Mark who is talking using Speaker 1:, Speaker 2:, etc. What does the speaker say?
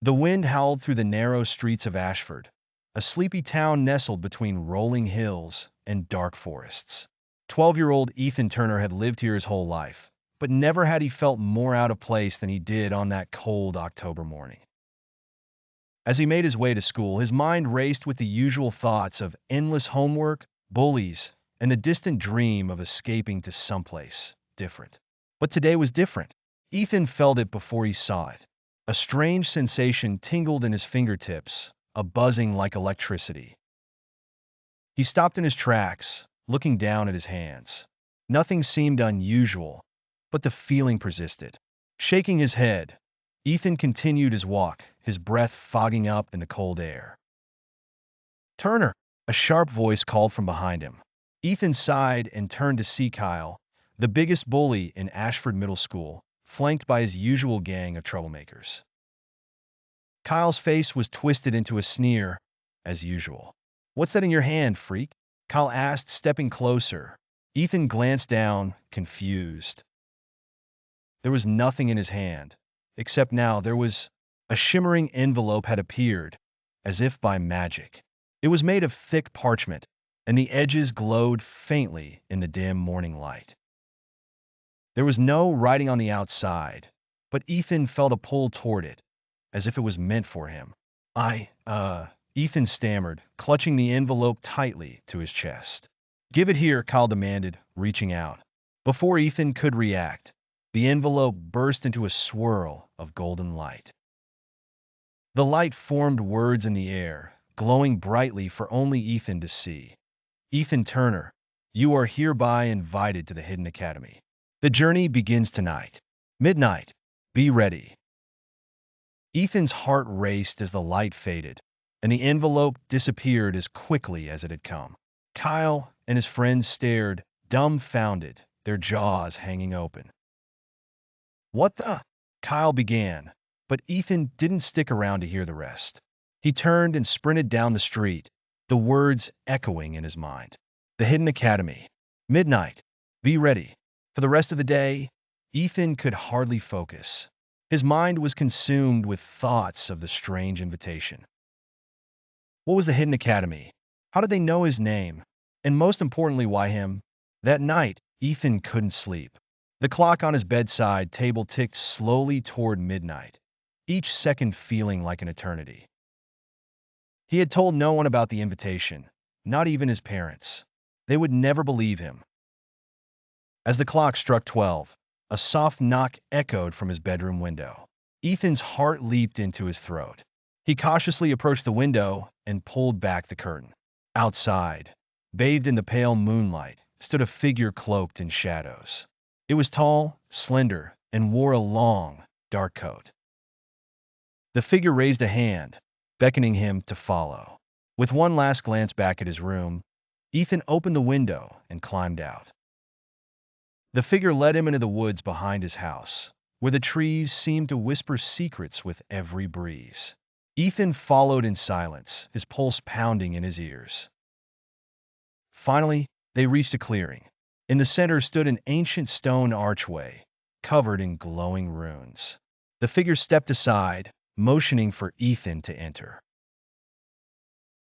Speaker 1: The wind howled through the narrow streets of Ashford, a sleepy town nestled between rolling hills and dark forests. 12-year-old Ethan Turner had lived here his whole life, but never had he felt more out of place than he did on that cold October morning. As he made his way to school, his mind raced with the usual thoughts of endless homework, bullies, and the distant dream of escaping to someplace different. But today was different. Ethan felt it before he saw it. A strange sensation tingled in his fingertips, a buzzing like electricity. He stopped in his tracks, looking down at his hands. Nothing seemed unusual, but the feeling persisted. Shaking his head, Ethan continued his walk, his breath fogging up in the cold air. "Turner!" A sharp voice called from behind him. Ethan sighed and turned to see Kyle, the biggest bully in Ashford Middle School, flanked by his usual gang of troublemakers. Kyle's face was twisted into a sneer, as usual. "What's that in your hand, freak?" Kyle asked, stepping closer. Ethan glanced down, confused. There was nothing in his hand, except now there was a shimmering envelope had appeared, as if by magic. It was made of thick parchment, and the edges glowed faintly in the dim morning light. There was no writing on the outside, but Ethan felt a pull toward it, as if it was meant for him. Ethan stammered, clutching the envelope tightly to his chest. "Give it here," Kyle demanded, reaching out. Before Ethan could react, the envelope burst into a swirl of golden light. The light formed words in the air, glowing brightly for only Ethan to see. "Ethan Turner, you are hereby invited to the Hidden Academy. The journey begins tonight. Midnight. Be ready." Ethan's heart raced as the light faded, and the envelope disappeared as quickly as it had come. Kyle and his friends stared, dumbfounded, their jaws hanging open. "What the?" Kyle began, but Ethan didn't stick around to hear the rest. He turned and sprinted down the street, the words echoing in his mind. The Hidden Academy. Midnight. Be ready. For the rest of the day, Ethan could hardly focus. His mind was consumed with thoughts of the strange invitation. What was the Hidden Academy? How did they know his name? And most importantly, why him? That night, Ethan couldn't sleep. The clock on his bedside table ticked slowly toward midnight, each second feeling like an eternity. He had told no one about the invitation, not even his parents. They would never believe him. As the clock struck 12, a soft knock echoed from his bedroom window. Ethan's heart leaped into his throat. He cautiously approached the window and pulled back the curtain. Outside, bathed in the pale moonlight, stood a figure cloaked in shadows. It was tall, slender, and wore a long, dark coat. The figure raised a hand, beckoning him to follow. With one last glance back at his room, Ethan opened the window and climbed out. The figure led him into the woods behind his house, where the trees seemed to whisper secrets with every breeze. Ethan followed in silence, his pulse pounding in his ears. Finally, they reached a clearing. In the center stood an ancient stone archway, covered in glowing runes. The figure stepped aside, motioning for Ethan to enter.